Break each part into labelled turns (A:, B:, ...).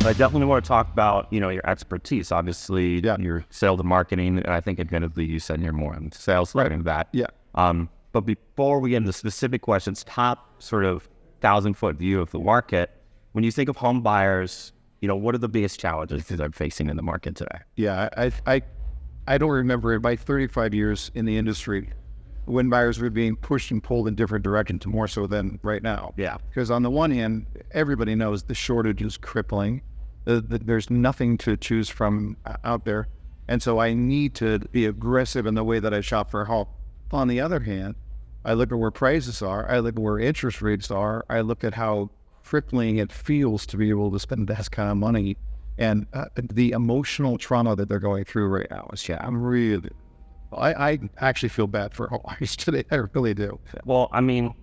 A: I definitely want to talk about, your expertise. Obviously, your sales and marketing, and I think admittedly you said you're more on sales side of that.
B: Yeah.
A: But before we get into specific questions, top sort of 1,000-foot view of the market, when you think of home buyers, what are the biggest challenges that they're facing in the market today?
B: Yeah, I don't remember in my 35 years in the industry when buyers were being pushed and pulled in different directions more so than right now.
A: Yeah.
B: Because on the one hand, everybody knows the shortage is crippling. There's nothing to choose from out there. And so I need to be aggressive in the way that I shop for a home. On the other hand, I look at where prices are. I look at where interest rates are. I look at how crippling it feels to be able to spend that kind of money. And the emotional trauma that they're going through right now is, I actually feel bad for home buyers today. I really do.
A: Well, I mean,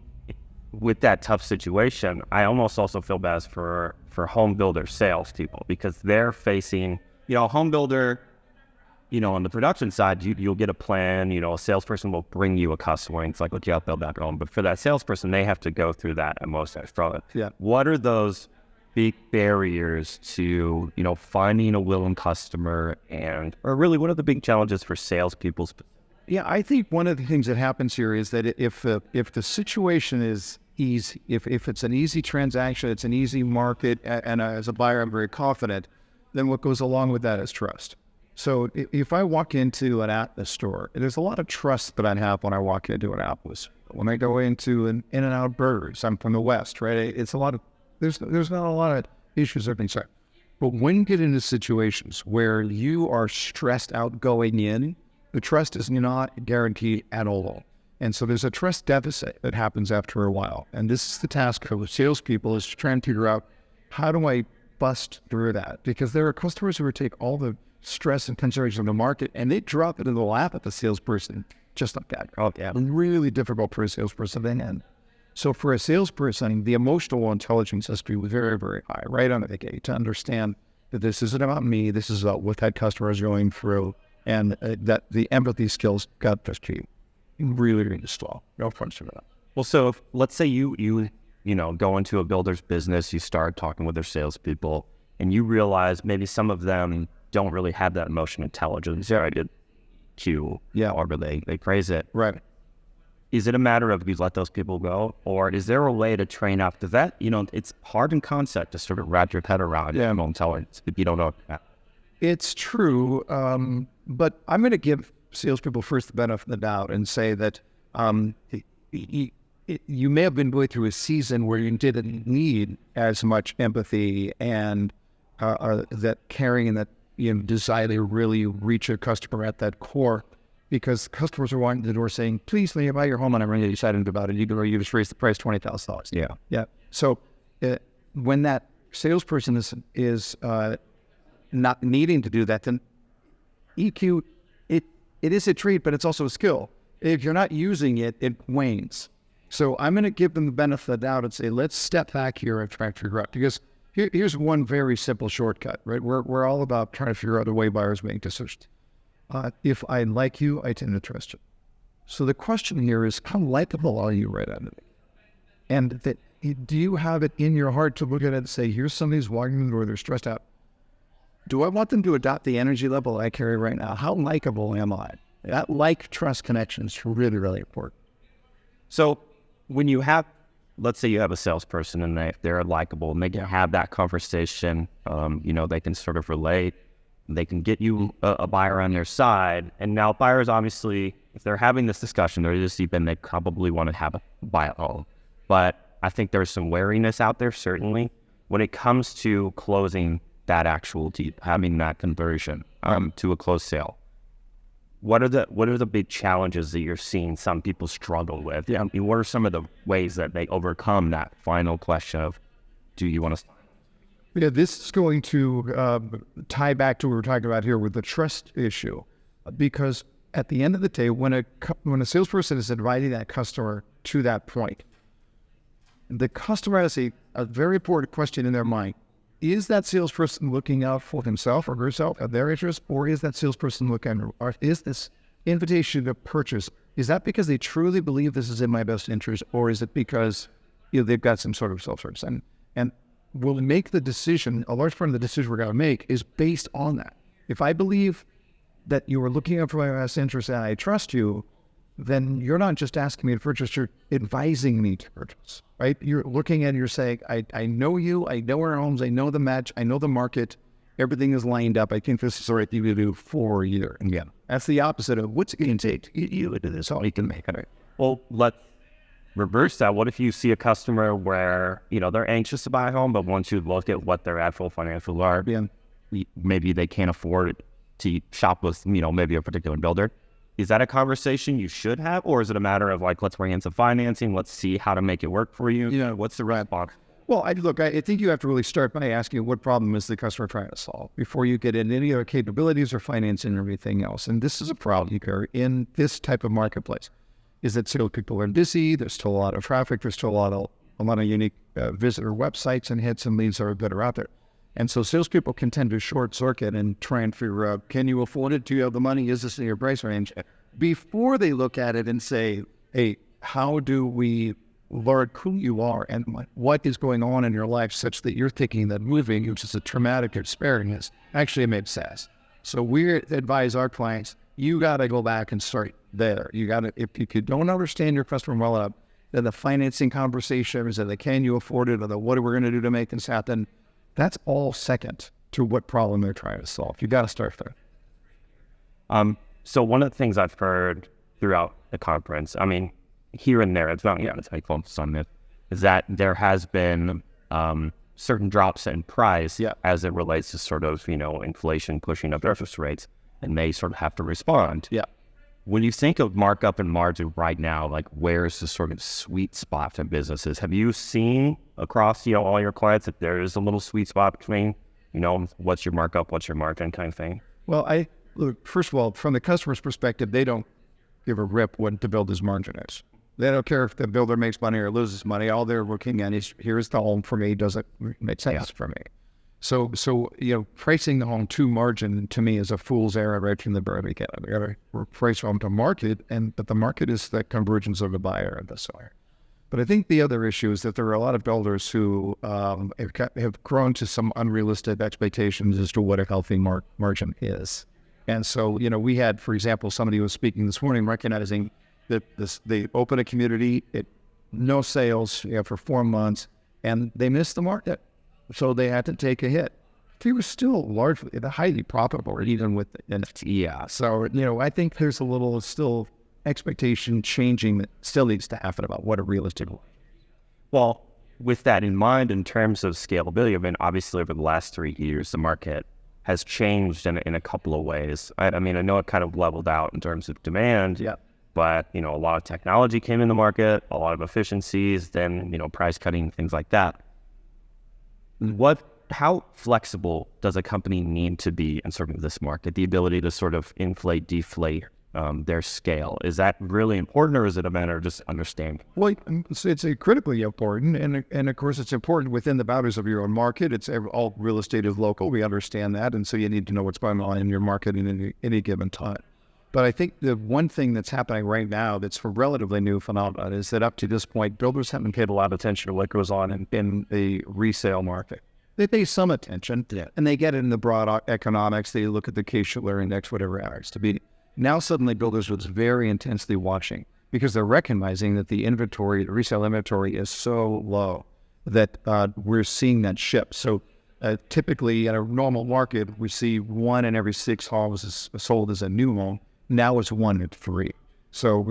A: with that tough situation, I almost also feel bad for home builder salespeople because they're facing, a home builder, on the production side, you'll get a plan, a salesperson will bring you a customer and it's like, okay, I'll build that home. But for that salesperson, they have to go through that emotional struggle.
B: Yeah.
A: What are those big barriers to, finding a willing customer or really what are the big challenges for salespeople?
B: Yeah, I think one of the things that happens here is that if the situation is easy, if it's an easy transaction, it's an easy market, and as a buyer, I'm very confident, then what goes along with that is trust. So if I walk into an Atlas store, there's a lot of trust that I have when I walk into an Atlas. When I go into an In-N-Out Burgers, I'm from the West, right? It's a lot of, there's not a lot of issues or things. But when you get into situations where you are stressed out going in, the trust is not guaranteed at all. And so there's a trust deficit that happens after a while. And this is the task of salespeople is to try and figure out, how do I bust through that? Because there are customers who would take all the stress and consideration of the market and they drop it in the lap of the salesperson just like that.
A: Oh, yeah.
B: Really difficult for a salesperson to end. So for a salesperson, the emotional intelligence has to be very, very high, right on the gate, to understand that this isn't about me, this is about what that customer is going through, and that the empathy skills got to be really, really strong. No question about that.
A: Well, so if, let's say you go into a builder's business, you start talking with their salespeople, and you realize maybe some of them don't really have that emotional intelligence. Yeah, I did Q. Yeah, or they praise it.
B: Right.
A: Is it a matter of you let those people go, or is there a way to train up? Because that, it's hard in concept to sort of wrap your head around emotional intelligence if you don't know that.
B: It's true, but I'm going to give salespeople first the benefit of the doubt and say that you may have been going through a season where you didn't need as much empathy and that caring and that desire to really reach a customer at that core, because customers are walking to the door saying, "Please, let me buy your home," and I'm really excited about it. You just raised the price $20,000. Yeah. So when that salesperson is not needing to do that, then EQ, it is a trait, but it's also a skill. If you're not using it, it wanes. So I'm going to give them the benefit of the doubt and say, let's step back here and try to figure out, because here's one very simple shortcut, right? We're all about trying to figure out the way buyers make decisions. If I like you, I tend to trust you. So the question here is, how likable are you right out of it? And that, do you have it in your heart to look at it and say, here's somebody who's walking in the door, they're stressed out. Do I want them to adopt the energy level I carry right now? How likable am I? That like-trust connection is really, really important.
A: So when you have, let's say you have a salesperson and they're likable and they can have that conversation, they can sort of relate, they can get you a buyer on their side. And now buyers, obviously, if they're having this discussion, they're this deep in, they probably want to buy a home. But I think there's some wariness out there, certainly, when it comes to closing that actual deal, having that conversion to a closed sale. What are the big challenges that you're seeing some people struggle with? Yeah. I mean, what are some of the ways that they overcome that final question of, do you want to?
B: Yeah, this is going to tie back to what we're talking about here with the trust issue, because at the end of the day, when a salesperson is inviting that customer to that point, the customer has a very important question in their mind. Is that salesperson looking out for himself or herself at their interest, or is that salesperson looking, or is this invitation to purchase, is that because they truly believe this is in my best interest, or is it because they've got some sort of self-service? And will make the decision. A large part of the decision we're going to make is based on that. If I believe that you are looking out for my best interest and I trust you, then you're not just asking me to purchase, you're advising me to purchase, right? You're looking at it, you're saying, I know you, I know our homes, I know the match, I know the market, everything is lined up. I think this is the right thing to do for you. And again, that's the opposite of what's it going to take to get you into this, how you can make it.
A: Well, let's reverse that. What if you see a customer where, they're anxious to buy a home, but once you look at what their actual financials are, maybe they can't afford to shop with, maybe a particular builder. Is that a conversation you should have, or is it a matter of let's bring in some financing, let's see how to make it work for you? What's the right box?
B: Well, I think you have to really start by asking what problem is the customer trying to solve before you get into any other capabilities or financing or everything else. And this is a problem here in this type of marketplace, is that still people are busy. There's still a lot of traffic. There's still a lot of unique visitor websites and hits and leads that are out there. And so salespeople can tend to short circuit and try and figure out, can you afford it? Do you have the money? Is this in your price range? Before they look at it and say, hey, how do we learn who you are and what is going on in your life such that you're thinking that moving, which is a traumatic experience, actually makes sense. So we advise our clients, you got to go back and start there. You got to, if you don't understand your customer well enough, then the financing conversations and the can you afford it or the what are we going to do to make this happen, that's all second to what problem they're trying to solve. You got to start there.
A: So one of the things I've heard throughout the conference, here and there, it's not to take focus on it, is that there has been certain drops in price as it relates to sort of, inflation pushing up interest rates, and they sort of have to respond.
B: Yeah.
A: When you think of markup and margin right now, where's the sort of sweet spot in businesses? Have you seen across, all your clients that there is a little sweet spot between, what's your markup, what's your margin kind of thing?
B: Well, look, first of all, from the customer's perspective, they don't give a rip what the builder's margin is. They don't care if the builder makes money or loses money. All they're looking at is, here's the home for me. Does it make sense for me? So pricing the home to margin to me is a fool's errand right from the very beginning. We got to price home to market, but the market is the convergence of the buyer and the seller. But I think the other issue is that there are a lot of builders who have grown to some unrealistic expectations as to what a healthy margin is. And so, we had, for example, somebody who was speaking this morning recognizing that they open a community, no sales for 4 months, and they missed the market. So they had to take a hit. He was still largely highly profitable, even with the NFT. Yeah. So, I think there's a little still expectation changing that still needs to happen about what a realistic.
A: Well, with that in mind, in terms of scalability, obviously over the last 3 years, the market has changed in a couple of ways. I know it kind of leveled out in terms of demand.
B: Yeah.
A: But, a lot of technology came in the market, a lot of efficiencies, then, price cutting, things like that. How flexible does a company need to be in sort of this market? The ability to sort of inflate, deflate their scale. Is that really important, or is it a matter of just understanding?
B: Well, it's critically important. And of course, it's important within the boundaries of your own market. It's all real estate is local. We understand that. And so you need to know what's going on in your market in any given time. But I think the one thing that's happening right now that's a relatively new phenomenon is that up to this point, builders haven't paid a lot of attention to what goes on in the resale market. They pay some attention, and they get it in the broad economics. They look at the Case-Shiller Index, whatever it happens to be. Now suddenly builders are very intensely watching because they're recognizing that the resale inventory is so low that we're seeing that shift. So typically in a normal market, we see 1 in every 6 homes is sold as a new home. Now it's 1 in 3. So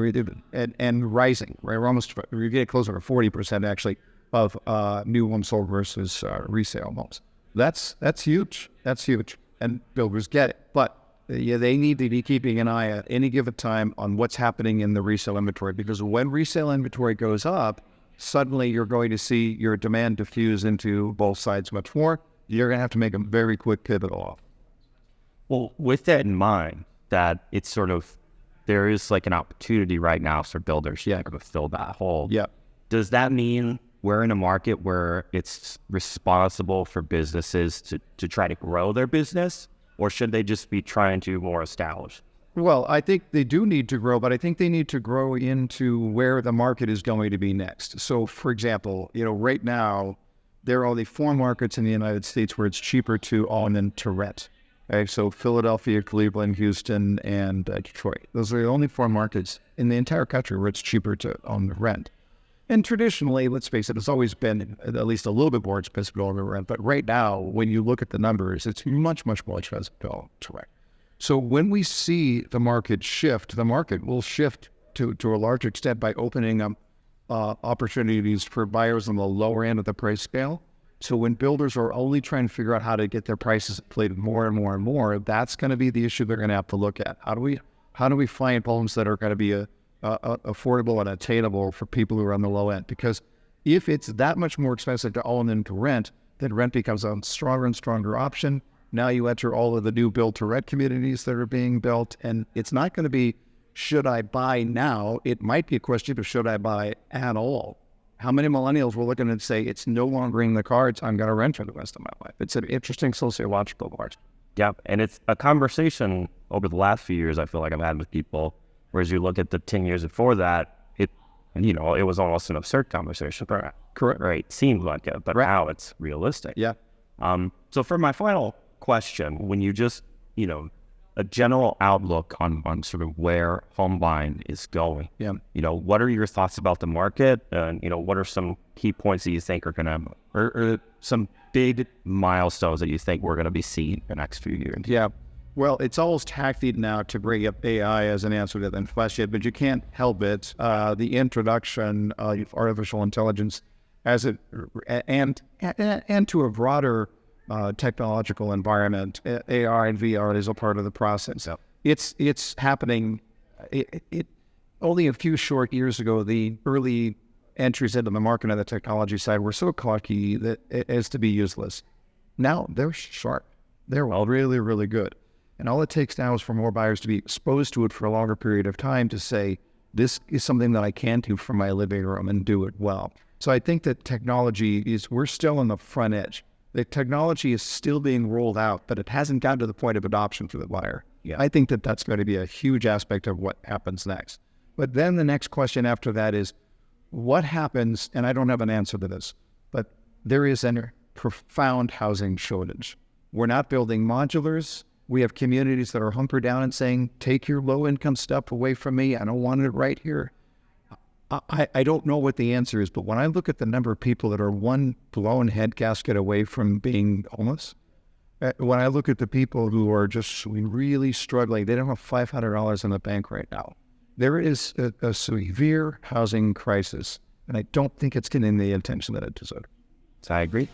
B: and rising, right? We're getting closer to 40% actually of new homes sold versus resale homes. That's huge. That's huge. And builders get it. But they need to be keeping an eye at any given time on what's happening in the resale inventory, because when resale inventory goes up, suddenly you're going to see your demand diffuse into both sides much more. You're going to have to make a very quick pivot off.
A: Well, with that in mind, that it's sort of, there is an opportunity right now for builders to fill that hole.
B: Yeah.
A: Does that mean we're in a market where it's responsible for businesses to try to grow their business, or should they just be trying to more establish?
B: Well, I think they do need to grow, but I think they need to grow into where the market is going to be next. So, for example, right now, there are only 4 markets in the United States where it's cheaper to own than to rent. Okay, so Philadelphia, Cleveland, Houston, and Detroit. Those are the only 4 markets in the entire country where it's cheaper to own than rent. And traditionally, let's face it, it's always been at least a little bit more expensive to own than rent. But right now, when you look at the numbers, it's much, much more expensive to own to rent. So when we see the market shift, the market will shift to a large extent by opening up opportunities for buyers on the lower end of the price scale. So when builders are only trying to figure out how to get their prices inflated more and more and more, that's going to be the issue they're going to have to look at. How do we find homes that are going to be affordable and attainable for people who are on the low end? Because if it's that much more expensive to own than to rent, then rent becomes a stronger and stronger option. Now you enter all of the new build-to-rent communities that are being built, and it's not going to be, should I buy now? It might be a question of should I buy at all? How many millennials will look at it and say, it's no longer in the cards, I'm going to rent for the rest of my life? It's an interesting sociological question.
A: Yeah, and it's a conversation over the last few years I feel like I've had with people, whereas you look at the 10 years before that, it was almost an absurd conversation.
B: Correct.
A: Right, it seemed like it, but now it's realistic.
B: Yeah.
A: So for my final question, when you just, a general outlook on sort of where home buying is going.
B: Yeah.
A: What are your thoughts about the market? And, what are some key points that you think are going to, or some big milestones that you think we're going to be seeing in the next few years?
B: Yeah. Well, it's almost hackneyed now to bring up AI as an answer to that question, but you can't help it. The introduction of artificial intelligence and to a broader technological environment, AR and VR is a part of the process. So it's happening. Only a few short years ago, the early entries into the market on the technology side were so clunky as to be useless. Now they're sharp. They're really, really good. And all it takes now is for more buyers to be exposed to it for a longer period of time to say, this is something that I can do from my living room and do it well. So I think that we're still on the front edge. The technology is still being rolled out, but it hasn't gotten to the point of adoption for the buyer.
A: Yeah.
B: I think that that's going to be a huge aspect of what happens next. But then the next question after that is, what happens, and I don't have an answer to this, but there is a profound housing shortage. We're not building modulars. We have communities that are hunkered down and saying, take your low-income stuff away from me. I don't want it right here. I don't know what the answer is, but when I look at the number of people that are one blown head gasket away from being homeless, when I look at the people who are just really struggling, they don't have $500 in the bank right now. There is a severe housing crisis, and I don't think it's getting the attention that it deserves.
A: So I agree.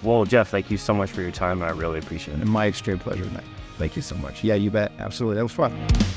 A: Well, Jeff, thank you so much for your time. I really appreciate it.
B: And my extreme pleasure, Nick.
A: Thank you so much.
B: Yeah, you bet. Absolutely. That was fun.